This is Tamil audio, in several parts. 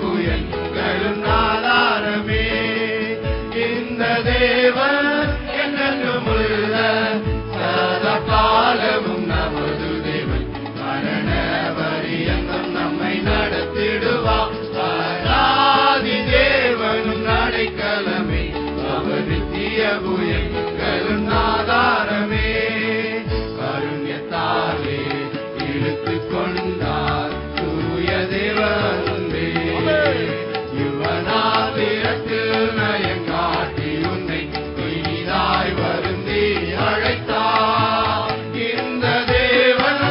புயங்களும் ஆதாரமே. இந்த தேவன் என்றென்றும் உள்ள சதா காலமும் நமது தேவன். மரண பரியந்தம் நம்மை நடத்திடுவார். அநாதி தேவனும் அடைக்கலமே. அவர் நித்திய புயங்களும் ஆதாரமே. கருண்யத்தாலே இழுத்துக் கொண்டார் தூய தேவனே. யுவனாதிரத்தில் நயங்காட்டி உன்னை இனிதாய் வருந்தி அழைத்தார். இந்த தேவன்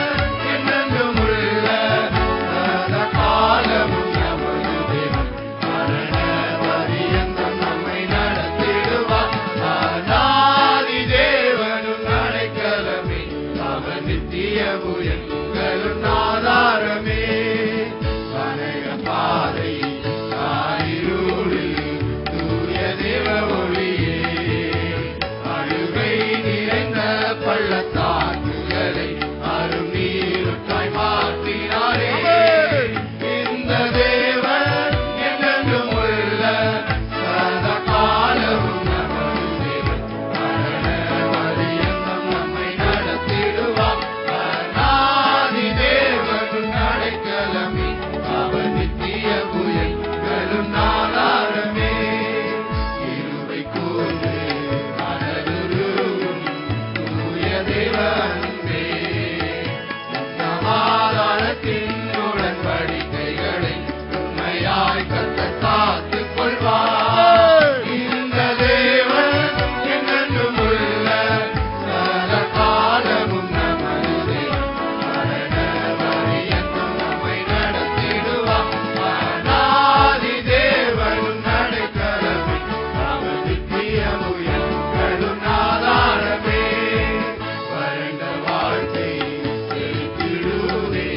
என்றென்றும் உள்ள சதா காலமும் நமது தேவன். மரண பரியந்தம் நம்மை நடத்திடுவார். அநாதி தேவனும் அடைக்கலமே. அவர் நித்திய புயங்களும் ஆதாரமே. வனக பாதை காரிருளில் தூய தேவ ஒளியே. அழுகை நிறைந்த பள்ளத்தாக்குகளை அரும் நீருக்காய் மாற்றினாரே. இந்த தேவன் என்றென்றும் உள்ள சதா காலமும் நமது தேவன். மரண பரியந்தம் நம்மை நடத்திடுவார். அநாதி தேவனும் அடைக்கலமே. அவர் நித்திய புயங்களும் ஆதாரமே. இருவை கூர்ந்து மனதுருகும் தூய தேவனே. சமாதானத்தின் உடன்படிக்கைகளை உண்மையாய் கர்த்தர் காத்துக் கொள்வார். இந்த தேவன் என்றென்றும் உள்ள சதா காலமும் நமது தேவன். மரண பரியந்தம் நம்மை நடத்திடுவார். அநாதி தேவனும் அடைக்கலமே. அவர் நித்திய புயங்களும் ஆதாரமே. வறண்ட வாழ்க்கை செலுத்திடுவே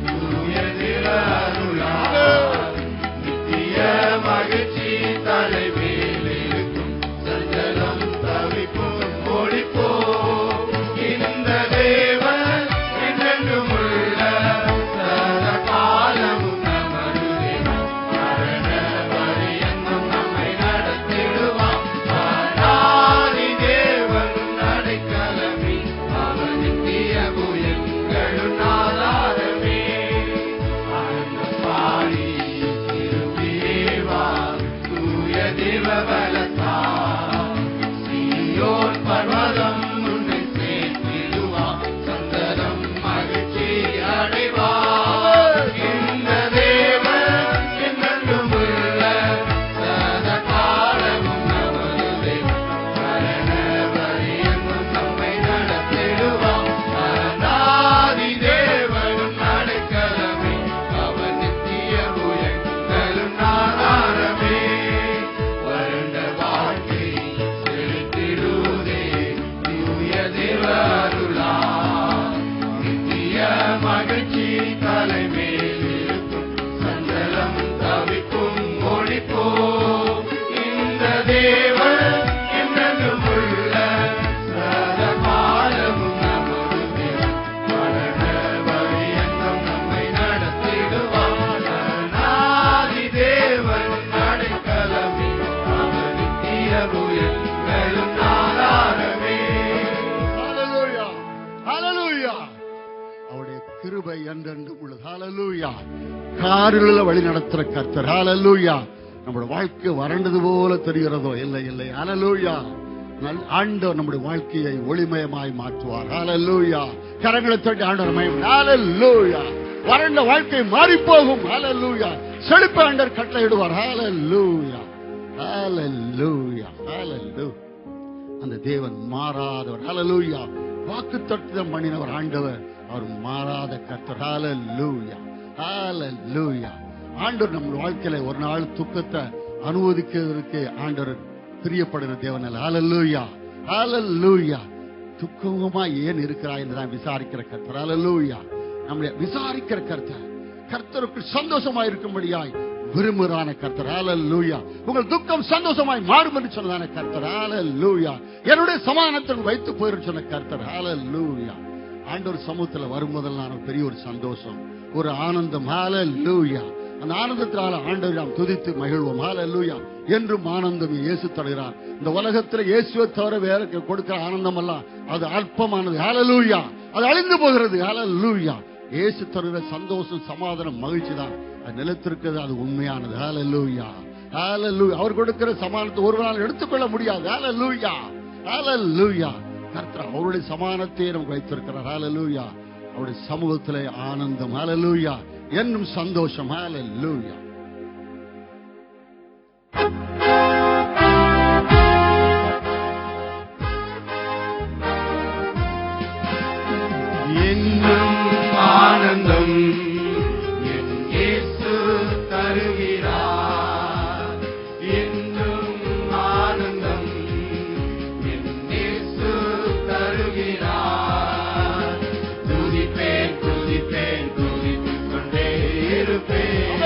தூய தேவ அருளால். நித்திய மகிழ்ச்சி தலைமேல் இருக்கும். சஞ்சலம் தவிப்பும் ஓடிப்போ. இந்த தேவன் என்றென்றும் உள்ள சதா காலமும் நமது தேவன். மரண பரியந்தம் நம்மை நடத்திடுவார். அநாதி தேவனும் அடைக்கலமே. அவர் நித்திய புயங்களும் ஆதாரமே. ஆனந்த பாடி திரும்பியேவா தூய தேவ பலத்தால். சீயோன் பர்வதம் உன்னை சேர்த்திடுவார். சந்ததம் மகிழ்ச்சி அடைவார். இந்த தேவன் என்றென்றும் உள்ள சதா காலமும் நமது தேவன். மரண பரியந்தம் நம்மை நடத்திடுவார். அநாதி தேவனும் அடைக்கலமே. அவர் நித்திய புயங்களும் ஆதாரமே. வறண்ட வாழ்க்கை செலுத்திடுதே தூய தேவ அருளால். நித்திய மகிழ்ச்சி தலைமேல் இருக்கும். சஞ்சலம் தவிப்பும் ஓடிப்போ. இந்த தேவன் என்றென்றும் உள்ள சதா காலமும் நமது தேவன். மரண பரியந்தம் நம்மை நடத்திடுவார். அநாதி தேவனும் அடைக்கலமே. அவர் நித்திய புயங்களும் ஆதாரமே. ஹalleluya ஹalleluya. அவருடைய கிருபை என்றென்றும் உள்ளது. ஹalleluya. காரிலுள்ள வழி நடத்துற கர்த்தர். ஹalleluya. நம்முடைய வாழ்க்கை வறண்டது போல தெரிகிறதோ இல்லை இல்லை. ஹalleluya. ஆண்டவர் நம்முடைய வாழ்க்கையை ஒளிமயமாய் மாற்றுவார். ஹalleluya. கரங்களை தட்டி ஆண்டவர் மகிமை. ஹalleluya. வறண்ட வாழ்க்கை மாறி போகும். ஹalleluya. செழிப்பு ஆண்டவர் கட்டளையிடுவார். ஹalleluya ஹalleluya ஹalleluya. அந்த தேவன் மாறாதவர். ஹalleluya. வாக்குத்தத்தம் பண்ணினவர் ஆண்டவர். அவர் மாறாத கர்த்தர். ஹalleluya ஹalleluya. ஆண்டவர் நம்ம வாழ்க்கையில ஒரு நாள் துக்கத்தை அனுமதிக்கிறதுக்கு ஆண்டவர் பிரியப்படுகிற தேவன் அல்ல. ஹalleluya ஹalleluya. துக்கமா ஏன் இருக்கிறாய் என்று நான் விசாரிக்கிற கர்த்தர். ஹalleluya. நம்முடைய விசாரிக்கிற கர்த்தர். கர்த்தருக்கு சந்தோஷமாய் இருக்கும்படியாய் விரும்புகிறான கர்த்தர். ஹalleluya. உங்கள் துக்கம் சந்தோஷமாய் மாறும் என்று சொன்னதான கர்த்தர். ஹalleluya. என்னுடைய சமாதானத்தில் வைத்து போயிரு சொன்ன கர்த்தர். ஹalleluya. ஆண்டவர் சமூகத்தில் வரும்போதெல்லாம் பெரிய ஒரு சந்தோஷம், ஒரு ஆனந்தம். ஹalleluya. அந்த ஆனந்தத்தினால ஆண்டவரை நாம் துதித்து மகிழ்வோம். ஹல்லேலூயா. என்றும் ஆனந்தம் இயேசு தருகிறார். இந்த உலகத்தில் இயேசுவை தவிர வேற கொடுக்கிற ஆனந்தம் எல்லாம் அது அல்பமானது. ஹல்லேலூயா. அது அழிந்து போகிறது. ஹல்லேலூயா. இயேசு தருகிற சந்தோஷம், சமாதானம், மகிழ்ச்சி தான் அது நிலைத்திருக்கிறது. அது உண்மையானது. ஹல்லேலூயா. ஹல்லேலூயா. அவர் கொடுக்கிற சமாதானத்தை ஒருவரால் எடுத்துக்கொள்ள முடியாது. ஹல்லேலூயா. ஹல்லேலூயா. கர்த்தர் அவருடைய சமாதானத்தை நமக்கு வைத்திருக்கிறார். ஹல்லேலூயா. அவருடைய சமூகத்திலே ஆனந்தம். ஹல்லேலூயா. என்னும் சந்தோஷம். ஹல்லேலூயா. என்னும் ஆனந்தம் என் இயேசு தருகிறார். என்னும் ஆனந்தம் என் இயேசு தருகிறார். துதிப்பேன் துதிப்பேன் துதித்துக் கொண்டே இருப்பேன்.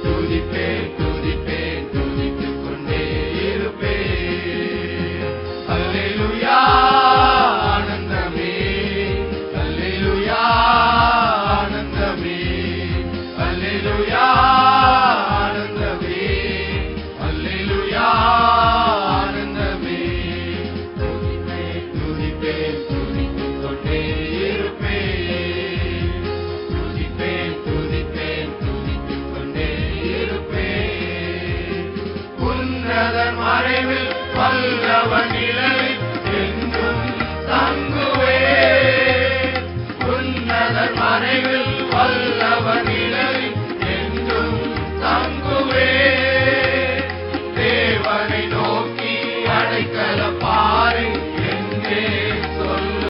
துதிப்பேன் துதிப்பேன் துதித்துக் கொண்டே இருப்பேன். அல்லேலூயா. மறைவில் வல்லவன் நிழலில் என்றும் தங்குவேன். உன்னதர் மறைவில் வல்லவன் நிழலில் என்றும் தங்குவேன். தேவனை